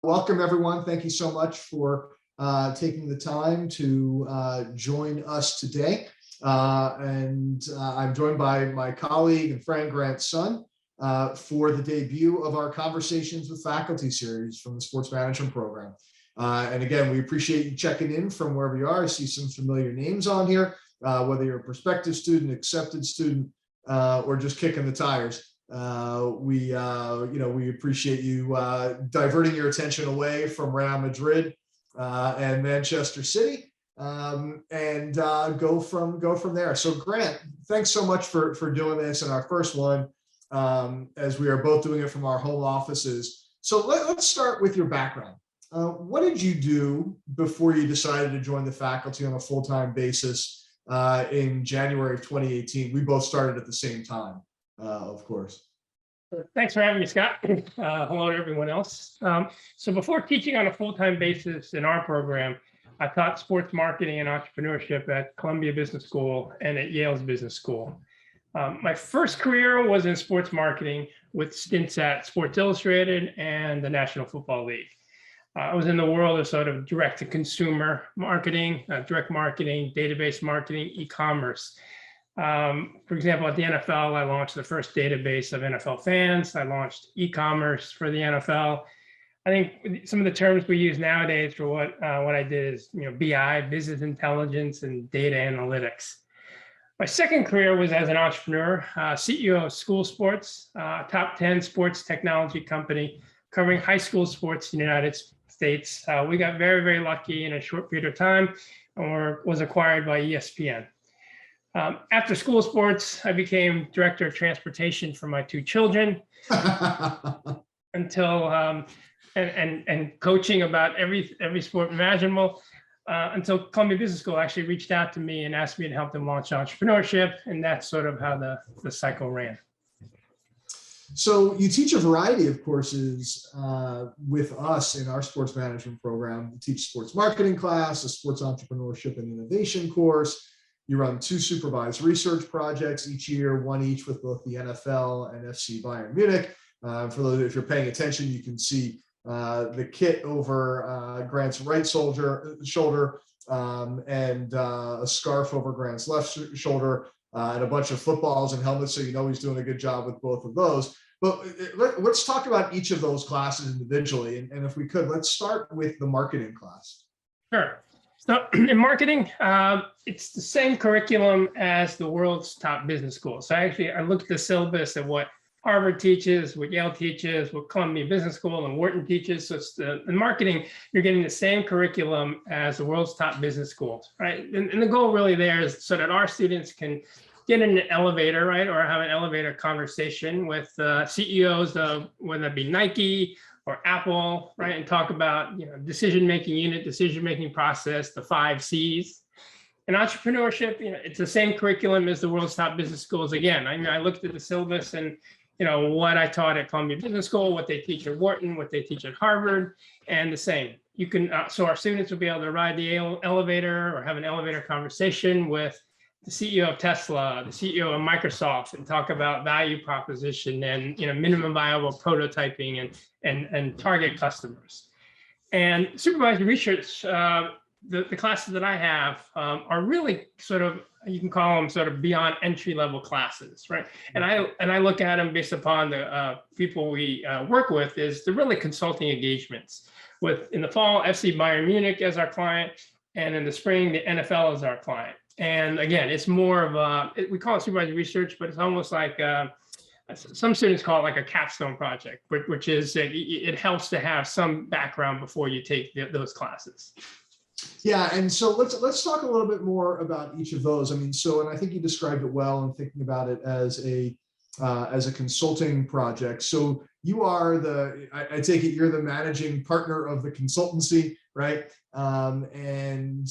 Welcome, everyone. Thank you so much for taking the time to join us today. I'm joined by my colleague and friend, Grant Sun, for the debut of our Conversations with Faculty series from the Sports Management Program. And again, we appreciate you checking in from wherever you are. I see some familiar names on here, whether you're a prospective student, accepted student, or just kicking the tires. We appreciate you diverting your attention away from Real Madrid and Manchester City, and go from there. So Grant, thanks so much for doing this in our first one, as we are both doing it from our home offices. So let's start with your background. What did you do before you decided to join the faculty on a full-time basis in January of 2018? We both started at the same time. Of course. Thanks for having me, Scott. Hello to everyone else. So before teaching on a full-time basis in our program, I taught sports marketing and entrepreneurship at Columbia Business School and at Yale's Business School. My first career was in sports marketing with stints at Sports Illustrated and the National Football League. I was in the world of sort of direct-to-consumer marketing, direct marketing, database marketing, e-commerce. For example, at the NFL, I launched the first database of NFL fans. I launched e-commerce for the NFL. I think some of the terms we use nowadays for what I did is, BI, business intelligence, and data analytics. My second career was as an entrepreneur, CEO of School Sports, top 10 sports technology company covering high school sports in the United States. We got very, very lucky in a short period of time, or was acquired by ESPN. After School Sports, I became director of transportation for my two children until and coaching about every sport imaginable until Columbia Business School actually reached out to me and asked me to help them launch entrepreneurship, and that's sort of how the cycle ran. So you teach a variety of courses with us in our sports management program. You teach sports marketing class, a sports entrepreneurship and innovation course. You run 2 supervised research projects each year, one each with both the NFL and FC Bayern Munich. For those, if you're paying attention, you can see the kit over Grant's right shoulder and a scarf over Grant's left shoulder, and a bunch of footballs and helmets, so you know he's doing a good job with both of those. But let's talk about each of those classes individually. And if we could, let's start with the marketing class. Sure. So in marketing, it's the same curriculum as the world's top business schools. So I looked at the syllabus of what Harvard teaches, what Yale teaches, what Columbia Business School and Wharton teaches. So it's in marketing, you're getting the same curriculum as the world's top business schools, right? And the goal really there is so that our students can get in an elevator, right, or have an elevator conversation with CEOs of whether that be Nike or Apple, right, and talk about decision-making unit, decision-making process, the 5 C's. In entrepreneurship, it's the same curriculum as the world's top business schools. Again, I looked at the syllabus and what I taught at Columbia Business School, what they teach at Wharton, what they teach at Harvard, and the same. You can so our students will be able to ride the elevator or have an elevator conversation with the CEO of Tesla, the CEO of Microsoft, and talk about value proposition and minimum viable prototyping and target customers. And supervised research, the classes that I have are really sort of, you can call them sort of beyond entry-level classes, right? And I look at them based upon the people we work with is the really consulting engagements. With in the fall, FC Bayern Munich as our client, and in the spring, the NFL is our client. And again, it's more of a, we call it supervised research, but it's almost like some students call it like a capstone project, which is it helps to have some background before you take those classes. Yeah, and so let's talk a little bit more about each of those. I mean, and I think you described it well in thinking about it as a consulting project. So you are I take it you're the managing partner of the consultancy, right? And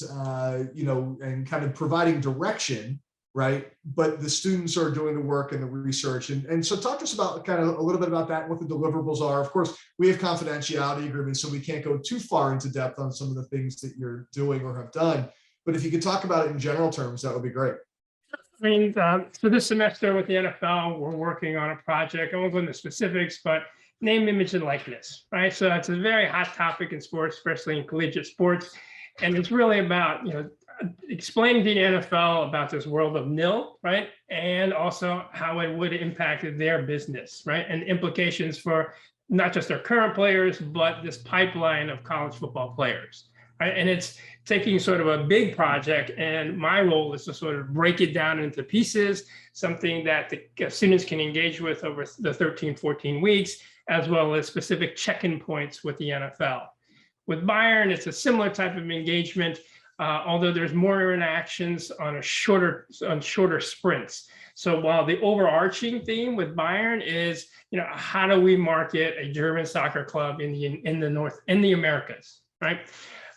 kind of providing direction, right? But the students are doing the work and the research. And so talk to us about kind of a little bit about that and what the deliverables are. Of course, we have confidentiality agreements, so we can't go too far into depth on some of the things that you're doing or have done. But if you could talk about it in general terms, that would be great. I mean, so this semester with the NFL, we're working on a project. I won't go into specifics, but name, image, and likeness, right? So that's a very hot topic in sports, especially in collegiate sports. And it's really about, explaining to the NFL about this world of nil, right? And also how it would impact their business, right? And implications for not just their current players, but this pipeline of college football players, right? And it's taking sort of a big project, and my role is to sort of break it down into pieces, something that the students can engage with over the 13, 14 weeks, as well as specific check-in points with the NFL. With Bayern, it's a similar type of engagement, although there's more interactions on shorter sprints. So while the overarching theme with Bayern is, how do we market a German soccer club in the Americas, right?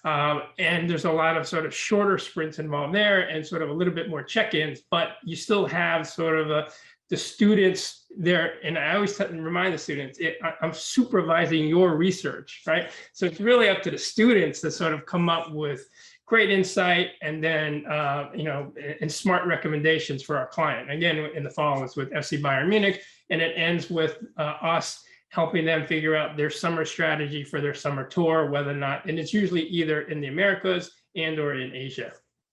And there's a lot of sort of shorter sprints involved there, and sort of a little bit more check-ins, but you still have sort of the students there. And I always remind the students, I'm supervising your research, right? So it's really up to the students to sort of come up with great insight, and then, and smart recommendations for our client. Again, in the fall, it's with FC Bayern Munich, and it ends with us helping them figure out their summer strategy for their summer tour, whether or not, and it's usually either in the Americas and or in Asia.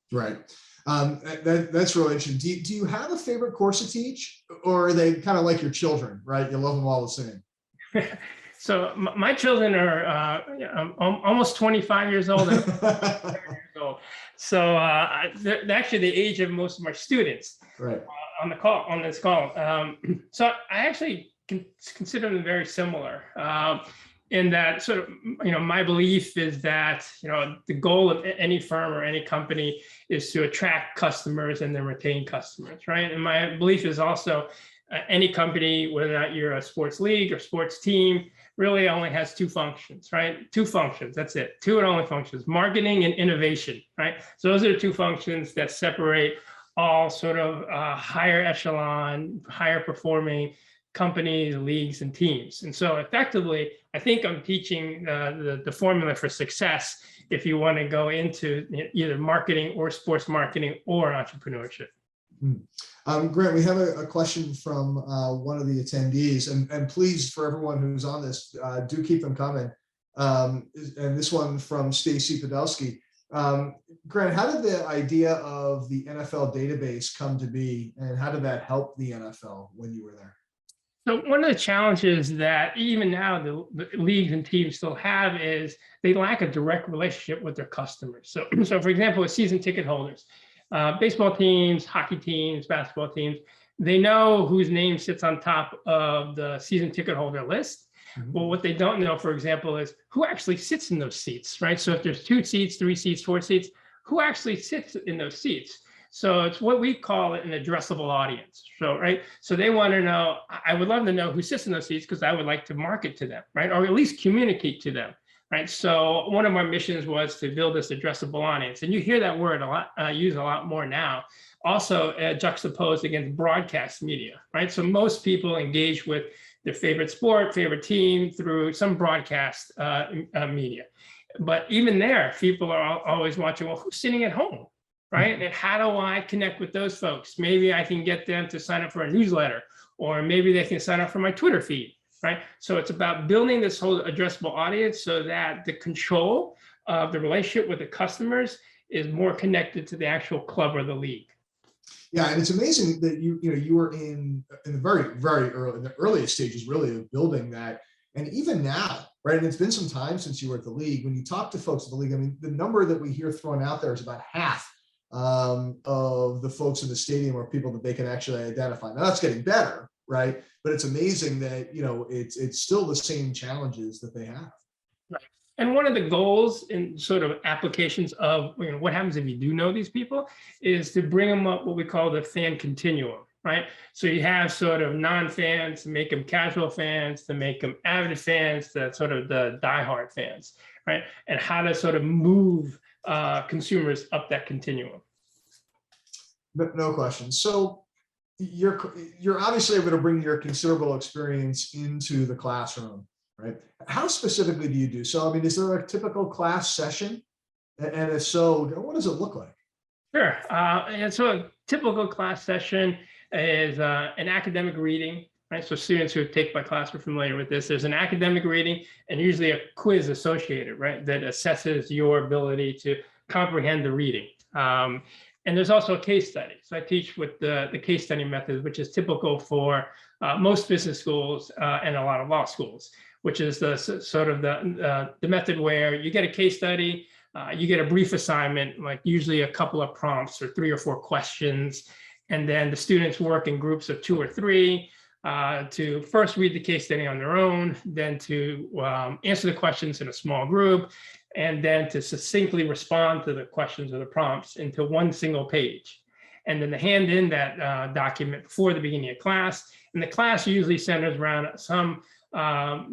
Right. That's really interesting. Do you have a favorite course to teach, or are they kind of like your children, right? You love them all the same. So my children are almost 25 years old and 30 years old. So they're actually the age of most of my students, right, on this call. So I actually consider them very similar, in that sort of, my belief is that, the goal of any firm or any company is to attract customers and then retain customers, right? And my belief is also any company, whether or not you're a sports league or sports team, really only has two functions, right? Two functions, that's it. Two and only functions: marketing and innovation, right? So those are the two functions that separate all sort of higher echelon, higher performing companies, leagues, and teams. And so effectively, I think I'm teaching the formula for success if you want to go into either marketing or sports marketing or entrepreneurship. Grant, we have a question from one of the attendees, and please, for everyone who's on this, do keep them coming. And this one from Stacy Podolsky. Grant, how did the idea of the NFL database come to be, and how did that help the NFL when you were there? So one of the challenges that even now the leagues and teams still have is they lack a direct relationship with their customers. So for example, with season ticket holders, baseball teams, hockey teams, basketball teams, they know whose name sits on top of the season ticket holder list. Mm-hmm. Well, what they don't know, for example, is who actually sits in those seats, right? So if there's 2 seats, 3 seats, 4 seats, who actually sits in those seats? So it's what we call an addressable audience. So, right. So they want to know, I would love to know who sits in those seats, because I would like to market to them, right? Or at least communicate to them, right? So one of our missions was to build this addressable audience. And you hear that word a lot, used a lot more now, also juxtaposed against broadcast media, right? So most people engage with their favorite sport, favorite team through some broadcast media. But even there, people are always watching, well, who's sitting at home? Right? And how do I connect with those folks? Maybe I can get them to sign up for a newsletter, or maybe they can sign up for my Twitter feed, right? So it's about building this whole addressable audience so that the control of the relationship with the customers is more connected to the actual club or the league. Yeah, and it's amazing that you were in the very early, in the earliest stages really of building that, and even now, right? And it's been some time since you were at the league. When you talk to folks at the league, I mean, the number that we hear thrown out there is about half of the folks in the stadium are people that they can actually identify. Now that's getting better, right? But it's amazing that it's still the same challenges that they have. Right. And one of the goals in sort of applications of what happens if you do know these people is to bring them up what we call the fan continuum, right? So you have sort of non-fans, to make them casual fans, to make them avid fans, to sort of the diehard fans, right? And how to sort of move consumers up that continuum. No question. So you're obviously able to bring your considerable experience into the classroom, right? How specifically do you do so? I mean, is there a typical class session? And if so, what does it look like? Sure. And so a typical class session is an academic reading, right? So students who take my class are familiar with this. There's an academic reading and usually a quiz associated, right? That assesses your ability to comprehend the reading. And there's also a case study. So I teach with the case study method, which is typical for most business schools and a lot of law schools, which is the sort of the method where you get a case study, you get a brief assignment, like usually a couple of prompts or 3 or 4 questions, and then the students work in groups of 2 or 3 to first read the case study on their own, then to answer the questions in a small group, and then to succinctly respond to the questions or the prompts into one single page. And then to hand in that document before the beginning of class. And the class usually centers around some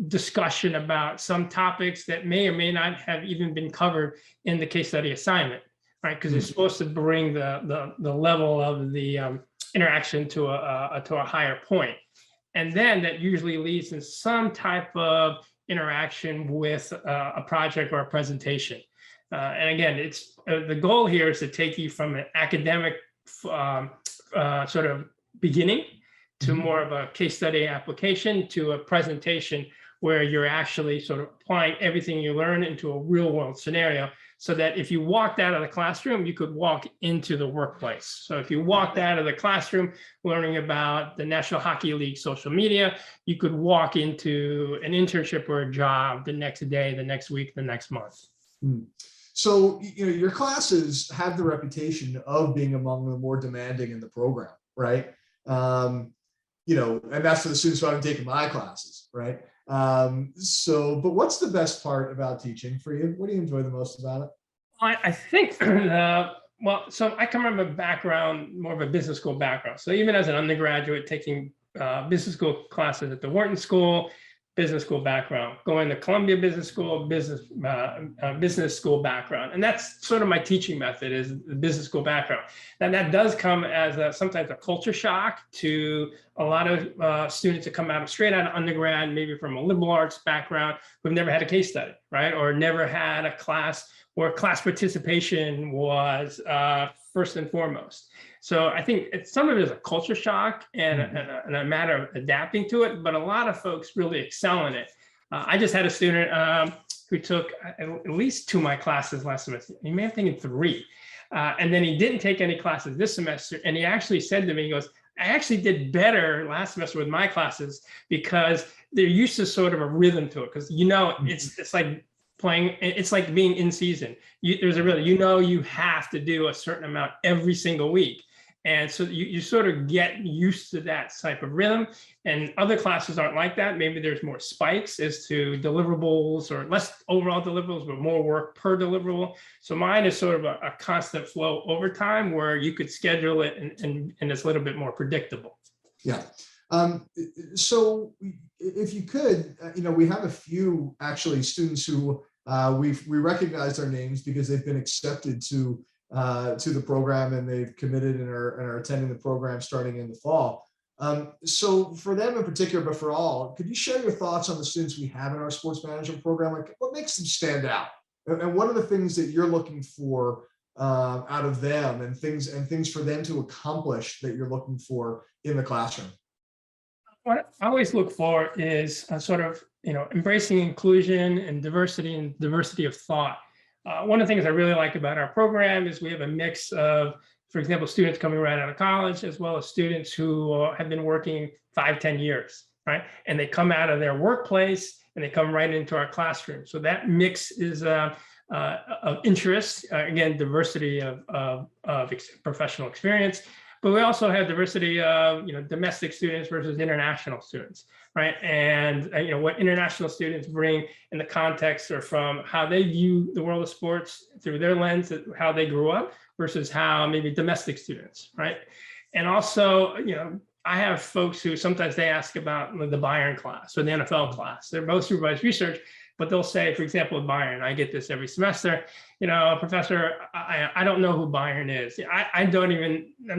discussion about some topics that may or may not have even been covered in the case study assignment, right? Because it's supposed to bring the level of the interaction to a higher point. And then that usually leads in some type of interaction with a project or a presentation. And again, it's the goal here is to take you from an academic sort of beginning to more of a case study application to a presentation where you're actually sort of applying everything you learn into a real world scenario, so that if you walked out of the classroom, you could walk into the workplace. So if you walked out of the classroom learning about the National Hockey League social media, you could walk into an internship or a job the next day, the next week, the next month. So, your classes have the reputation of being among the more demanding in the program, right? And that's for the students who haven't taken my classes, right? But what's the best part about teaching for you? What do you enjoy the most about it? I think, so I come from a background, more of a business school background. So even as an undergraduate taking business school classes at the Wharton School, business school background, going to Columbia Business School, business school background. And that's sort of my teaching method, is the business school background. And that does come as sometimes a culture shock to a lot of students that come straight out of undergrad, maybe from a liberal arts background, who've never had a case study, right? Or never had a class where class participation was first and foremost. So I think some of it is a culture shock and a matter of adapting to it, but a lot of folks really excel in it. I just had a student who took at least 2 of my classes last semester. He may have taken 3. And then he didn't take any classes this semester. And he actually said to me, he goes, I actually did better last semester with my classes because they're used to sort of a rhythm to it. Because, it's like playing, it's like being in season. There's a rhythm, you have to do a certain amount every single week. And so you sort of get used to that type of rhythm, and other classes aren't like that. Maybe there's more spikes as to deliverables, or less overall deliverables, but more work per deliverable. So mine is sort of a constant flow over time where you could schedule it and it's a little bit more predictable. Yeah. So if you could, we have a few actually students who we recognize their names because they've been accepted to the program, and they've committed and are attending the program starting in the fall. So for them in particular, but for all, could you share your thoughts on the students we have in our sports management program? Like, what makes them stand out, and what are the things that you're looking for out of them, and things for them to accomplish that you're looking for in the classroom? What I always look for is sort of embracing inclusion and diversity of thought. One of the things I really like about our program is we have a mix of, for example, students coming right out of college, as well as students who have been working 5-10 years, right? And they come out of their workplace and they come right into our classroom. So that mix is of interest, again, diversity of professional experience. But we also have diversity of domestic students versus international students, right? And what international students bring in the context or from how they view the world of sports through their lens, how they grew up versus how maybe domestic students, right? And also, I have folks who sometimes they ask about the Bayern class or the NFL class. They're both supervised research, but they'll say, for example, with Bayern, I get this every semester, Professor, I don't know who Bayern is. I'm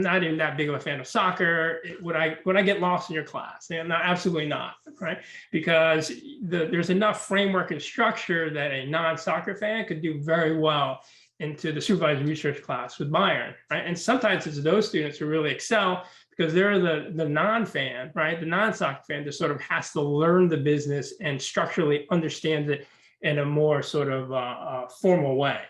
not even that big of a fan of soccer. Would I get lost in your class? And no, absolutely not, right? Because there's enough framework and structure that a non-soccer fan could do very well into the supervised research class with Byron, right? And sometimes it's those students who really excel because they're the non-fan, right? The non-soccer fan that sort of has to learn the business and structurally understands it in a more sort of formal way.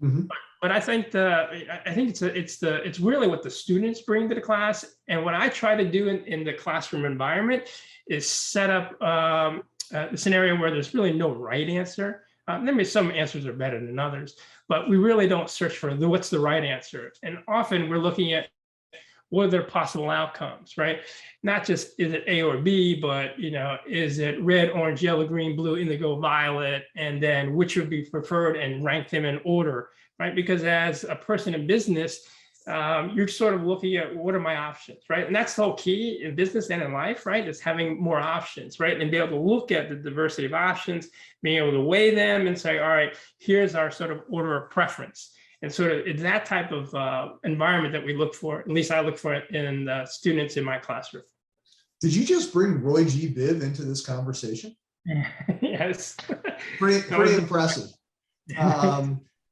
Mhm. But I think it's really what the students bring to the class. And what I try to do in the classroom environment is set up the scenario where there's really no right answer. There may be some answers are better than others, but we really don't search for what's the right answer. And often we're looking at what are their possible outcomes, right? Not just is it A or B, but is it red, orange, yellow, green, blue, indigo, violet, and then which would be preferred and rank them in order, right? Because as a person in business, you're sort of looking at what are my options, right? And that's the whole key in business and in life, right? Is having more options, right? And be able to look at the diversity of options, being able to weigh them and say, all right, here's our sort of order of preference. And sort of it's that type of environment that we look for, at least I look for it in students in my classroom. Did you just bring Roy G. Biv into this conversation? Yes. Pretty impressive.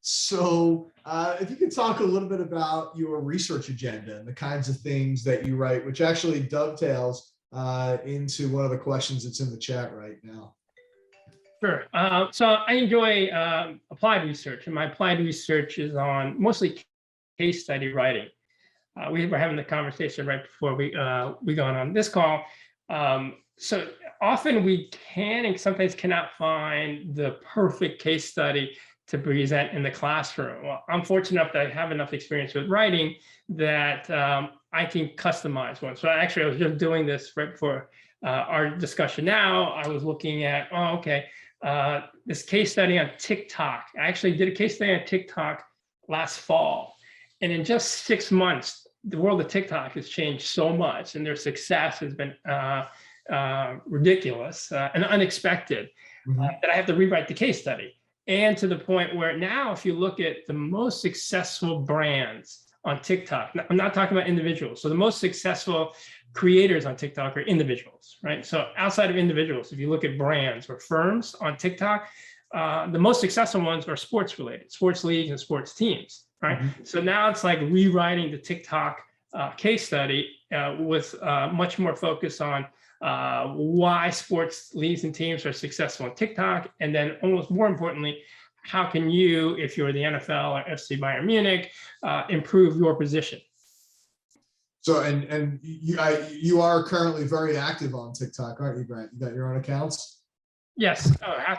So if you could talk a little bit about your research agenda and the kinds of things that you write, which actually dovetails into one of the questions that's in the chat right now. Sure. So I enjoy applied research, and my applied research is on mostly case study writing. We were having the conversation right before we got on this call. So often we can and sometimes cannot find the perfect case study to present in the classroom. Well, I'm fortunate enough that I have enough experience with writing that I can customize one. So actually, I was just doing this right before our discussion now. I was looking at, this case study on TikTok. I actually did a case study on TikTok last fall. And in just 6 months, the world of TikTok has changed so much, and their success has been ridiculous and unexpected that I have to rewrite the case study. And to the point where now, if you look at the most successful brands on TikTok, I'm not talking about individuals. So the most successful creators on TikTok are individuals, right? So outside of individuals, if you look at brands or firms on TikTok, the most successful ones are sports related, sports leagues and sports teams, right? So now it's like rewriting the TikTok case study with much more focus on why sports leagues and teams are successful on TikTok. And then almost more importantly, how can you, if you're the NFL or FC Bayern Munich, improve your position? So, and you are currently very active on TikTok, aren't you, Grant? You got your own accounts? Yes,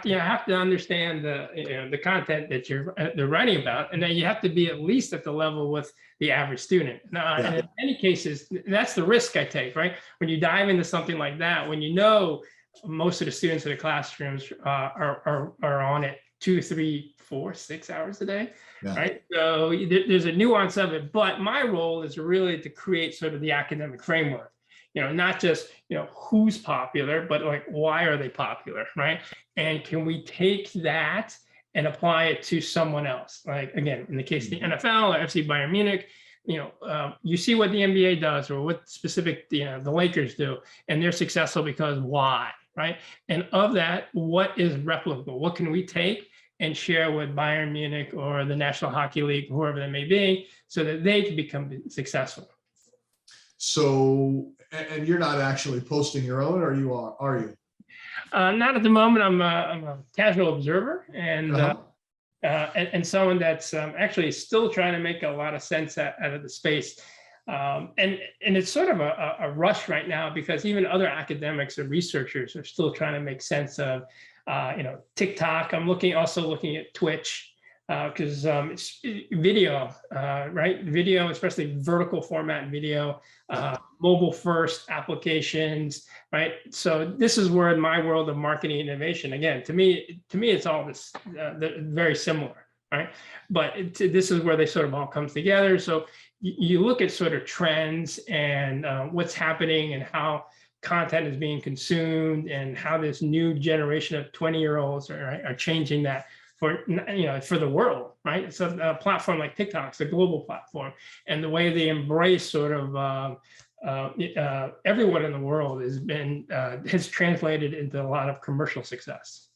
you have to understand the content that they're writing about, and then you have to be at least at the level with the average student. And in many cases, that's the risk I take, right? When you dive into something like that, when you know most of the students in the classrooms are on it 2, 3, 4, 6 hours a day, right? So there's a nuance of it, but my role is really to create sort of the academic framework. Not just, who's popular, but like, why are they popular, right? And can we take that and apply it to someone else? Like, again, in the case of the NFL or FC Bayern Munich, you see what the NBA does or what specific, the Lakers do, and they're successful because why, right? And of that, what is replicable? What can we take and share with Bayern Munich or the National Hockey League, whoever they may be, so that they can become successful? So, and you're not actually posting your own, or you are you? Not at the moment. I'm a casual observer and someone that's actually still trying to make a lot of sense out of the space. And it's sort of a rush right now because even other academics or researchers are still trying to make sense of, TikTok. I'm also looking at Twitch. Because it's video, right? Video, especially vertical format video, mobile first applications, right? So this is where in my world of marketing innovation, again, to me, it's all this very similar, right? But this is where they sort of all comes together. So you look at sort of trends and what's happening and how content is being consumed and how this new generation of 20-year-olds are changing that for the world, right? So a platform like TikTok's a global platform, and the way they embrace sort of everyone in the world has translated into a lot of commercial success.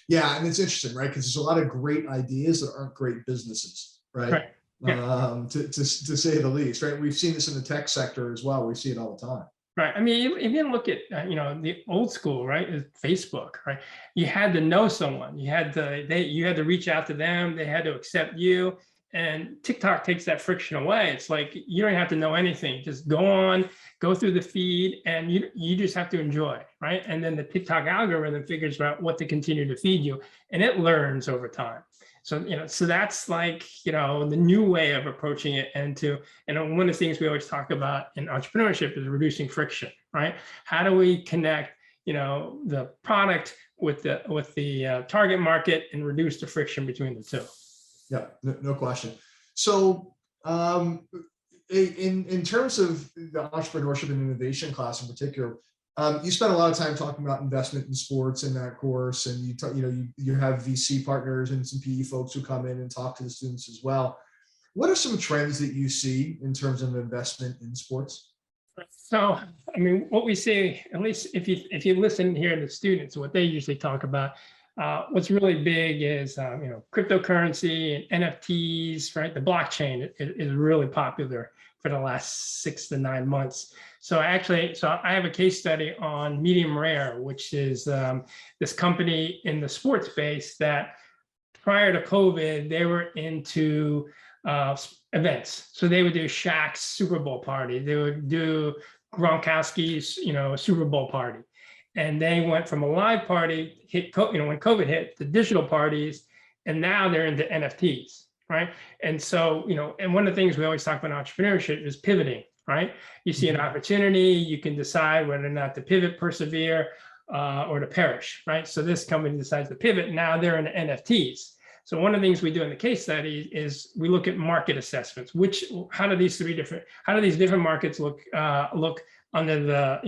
Yeah, and it's interesting, right? Because there's a lot of great ideas that aren't great businesses. right? Right. Yeah. To say the least, right? We've seen this in the tech sector as well. We see it all the time. Right. I mean, if you look at the old school, right, is Facebook, right? You had to know someone. You had to reach out to them. They had to accept you. And TikTok takes that friction away. It's like you don't have to know anything. Just go on, go through the feed, and you just have to enjoy, right? And then the TikTok algorithm figures out what to continue to feed you, and it learns over time. So so that's like the new way of approaching it, and one of the things we always talk about in entrepreneurship is reducing friction, right? How do we connect, the product with the target market and reduce the friction between the two? Yeah, no question. So in terms of the entrepreneurship and innovation class in particular, you spent a lot of time talking about investment in sports in that course, and you have VC partners and some PE folks who come in and talk to the students as well. What are some trends that you see in terms of investment in sports? So, I mean, what we see, at least if you listen here to the students, what they usually talk about, what's really big is cryptocurrency and NFTs, right? The blockchain is really popular for the last 6 to 9 months. So I have a case study on Medium Rare, which is this company in the sports space that prior to COVID, they were into events. So they would do Shaq's Super Bowl party. They would do Gronkowski's, Super Bowl party. And they went from a live party, when COVID hit, to digital parties, and now they're into NFTs, right? And so, and one of the things we always talk about in entrepreneurship is pivoting, right? You see an opportunity, you can decide whether or not to pivot, persevere, or to perish, right? So this company decides to pivot. Now they're into NFTs. So one of the things we do in the case study is we look at market assessments. How do these different markets look under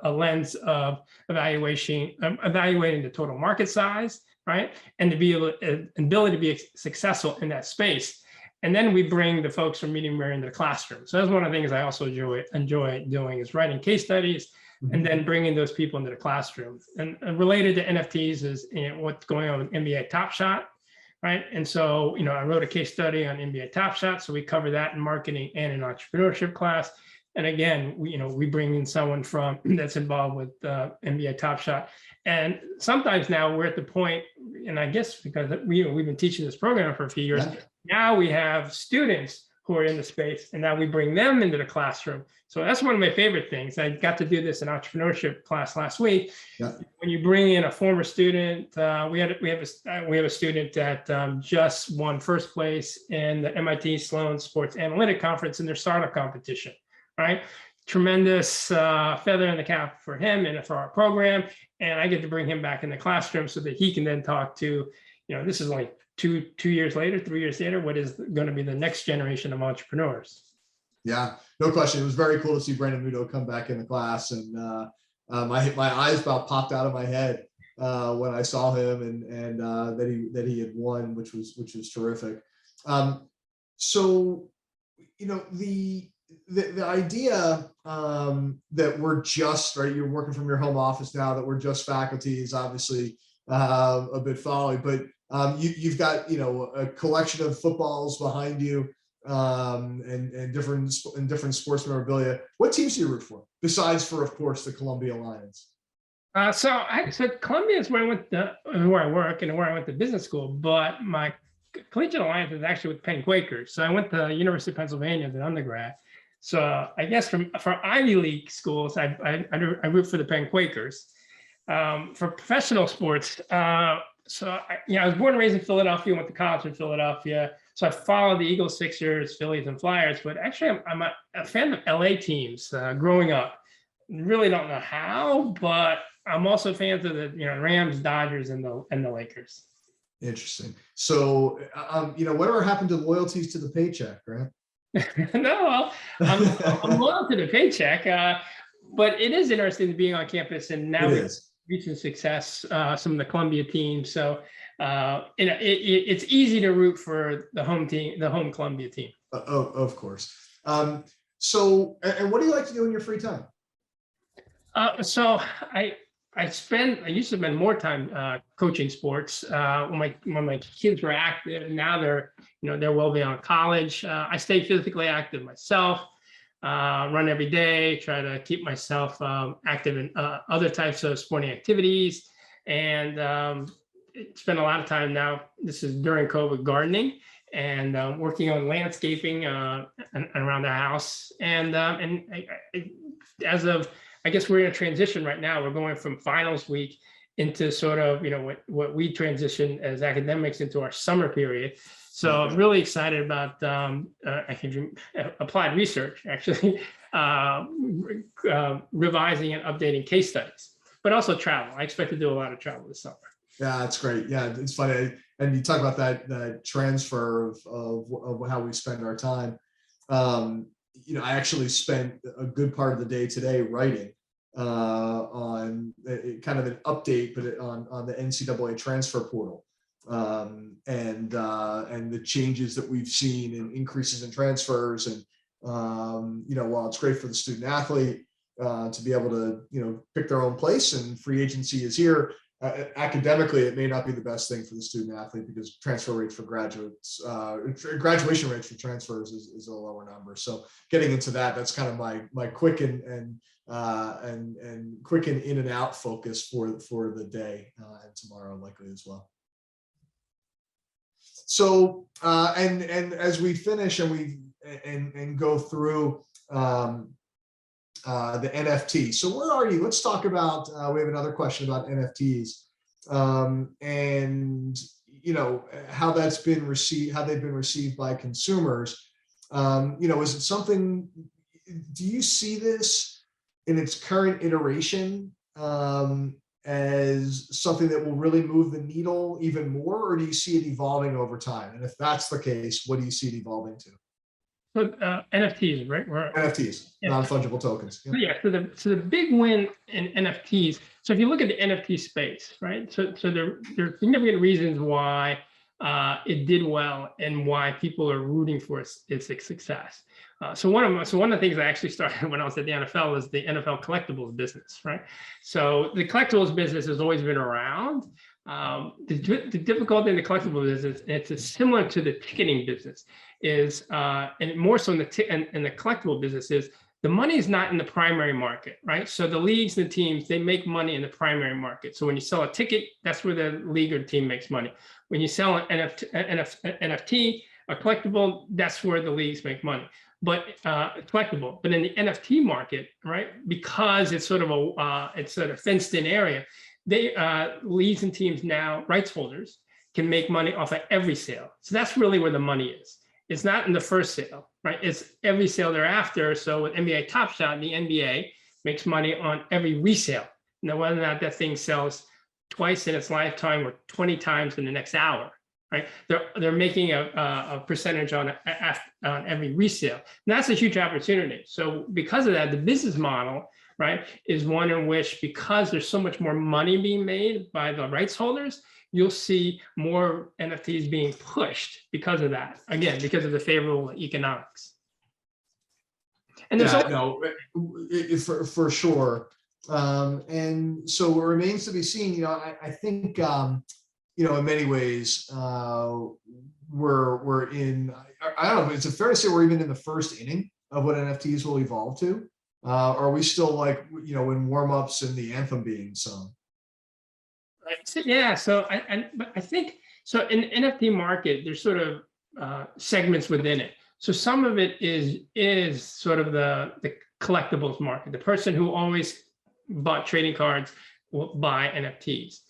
a lens of evaluating the total market size, right? And ability to be successful in that space. And then we bring the folks from Medium Rare into the classroom. So that's one of the things I also enjoy doing is writing case studies and then bringing those people into the classroom. And related to NFTs is what's going on with NBA Top Shot, right? And so, I wrote a case study on NBA Top Shot. So we cover that in marketing and in entrepreneurship class. And again, we bring in someone that's involved with NBA Top Shot. And sometimes now we're at the point, and I guess because we've been teaching this program for a few years, now we have students who are in the space, and now we bring them into the classroom. So that's one of my favorite things. I got to do this in entrepreneurship class last week. Yeah. When you bring in a former student, we have a student that just won first place in the MIT Sloan Sports Analytic Conference in their startup competition. Right, tremendous feather in the cap for him and for our program, and I get to bring him back in the classroom so that he can then talk to, this is only 3 years later, what is going to be the next generation of entrepreneurs. Yeah, no question. It was very cool to see Brandon Muto come back in the class, and my eyes about popped out of my head when I saw him, and that he had won, which was terrific. So, the idea that we're just, right, you're working from your home office now, that we're just faculty is obviously a bit folly, but you've got, a collection of footballs behind you and different sports memorabilia. What teams do you root for, besides for, of course, the Columbia Lions? So Columbia is where I work and where I went to business school, but my collegiate alliance is actually with Penn Quakers. So I went to University of Pennsylvania as an undergrad. So I guess for Ivy League schools, I root for the Penn Quakers. For professional sports, I was born and raised in Philadelphia, went to college in Philadelphia. So I followed the Eagles, Sixers, Phillies, and Flyers. But actually, I'm a fan of LA teams growing up. Really don't know how, but I'm also fans of the Rams, Dodgers, and the Lakers. Interesting. So whatever happened to loyalties to the paycheck, right? No, I'm loyal to the paycheck, but it is interesting being on campus and now reaching success. Some of the Columbia teams, so it's easy to root for the home team, the home Columbia team. Of course. So, and what do you like to do in your free time? So I used to spend more time coaching sports when my kids were active, and now they're well beyond college. I stay physically active myself, run every day, try to keep myself active in other types of sporting activities, and spend a lot of time now. This is during COVID, gardening and working on landscaping around the house. And as of, I guess we're in a transition right now. We're going from finals week into sort of, what we transition as academics into our summer period. So I'm really excited about applied research, actually, revising and updating case studies, but also travel. I expect to do a lot of travel this summer. Yeah, that's great. Yeah, it's funny. And you talk about that transfer of how we spend our time. I actually spent a good part of the day today writing on kind of an update, but on the NCAA transfer portal and the changes that we've seen in increases in transfers. And while it's great for the student athlete to be able to pick their own place, and free agency is here. Academically, it may not be the best thing for the student athlete because transfer rates for graduates, graduation rates for transfers is a lower number. So getting into that's kind of my quick and quick and in and out focus for the day and tomorrow likely as well. So and as we finish and go through the NFT. So where are you? Let's talk about, we have another question about NFTs and, how that's been received, how they've been received by consumers. Is it something, do you see this in its current iteration as something that will really move the needle even more, or do you see it evolving over time? And if that's the case, what do you see it evolving to? So NFTs, right? NFTs, non-fungible tokens. Yeah. So the big win in NFTs. So if you look at the NFT space, right? So there are significant reasons why it did well and why people are rooting for its success. So one of the things I actually started when I was at the NFL is the NFL collectibles business, right? So the collectibles business has always been around. The difficulty in the collectible business, it's similar to the ticketing business, is and more so in the collectible business, is the money is not in the primary market, right? So the leagues and the teams, they make money in the primary market. So when you sell a ticket, that's where the league or team makes money. When you sell an NFT, a collectible, that's where the leagues make money. But collectible. But in the NFT market, right? Because it's sort of fenced in area, they leagues and teams now, rights holders, can make money off of every sale. So that's really where the money is. It's not in the first sale, right? It's every sale thereafter. So with NBA Top Shot, the NBA makes money on every resale. Now, whether or not that thing sells twice in its lifetime or 20 times in the next hour, right? They're making a percentage on every resale. And that's a huge opportunity. So because of that, the business model, right, is one in which, because there's so much more money being made by the rights holders, you'll see more NFTs being pushed because of that. Again, because of the favorable economics. And there's for sure. And so it remains to be seen. I think in many ways we're in. I don't know. Is it fair to say we're even in the first inning of what NFTs will evolve to? Are we still in warm-ups and the anthem being sung? Yeah, so I think so. In the NFT market, there's sort of segments within it. So some of it is sort of the collectibles market. The person who always bought trading cards will buy NFTs.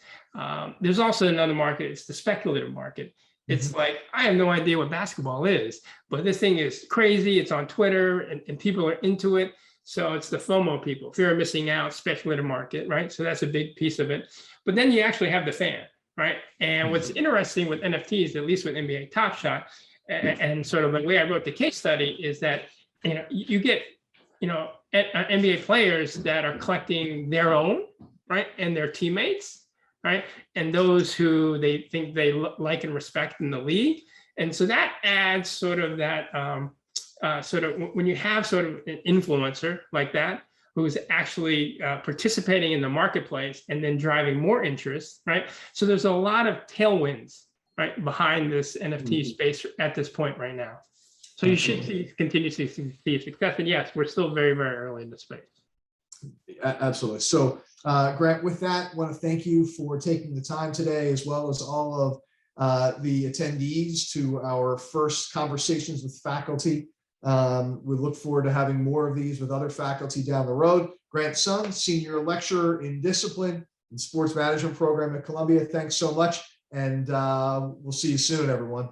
There's also another market. It's the speculative market. It's like, I have no idea what basketball is, but this thing is crazy. It's on Twitter and people are into it. So it's the FOMO people, fear of missing out, speculative market, right? So that's a big piece of it. But then you actually have the fan, right? And what's interesting with NFTs, at least with NBA Top Shot, and sort of the way I wrote the case study, is that you get NBA players that are collecting their own, right, and their teammates, right, and those who they think they like and respect in the league, and so that adds sort of that sort of, when you have sort of an influencer like that, who's actually participating in the marketplace and then driving more interest, right? So there's a lot of tailwinds, right, behind this NFT space at this point right now. So you should continue to see success. And yes, we're still very, very early in the space. Absolutely. So, Grant, with that, I want to thank you for taking the time today, as well as all of the attendees to our first conversations with faculty. We look forward to having more of these with other faculty down the road. Grant Sun, Senior Lecturer in Discipline and Sports Management Program at Columbia. Thanks so much. And we'll see you soon, everyone.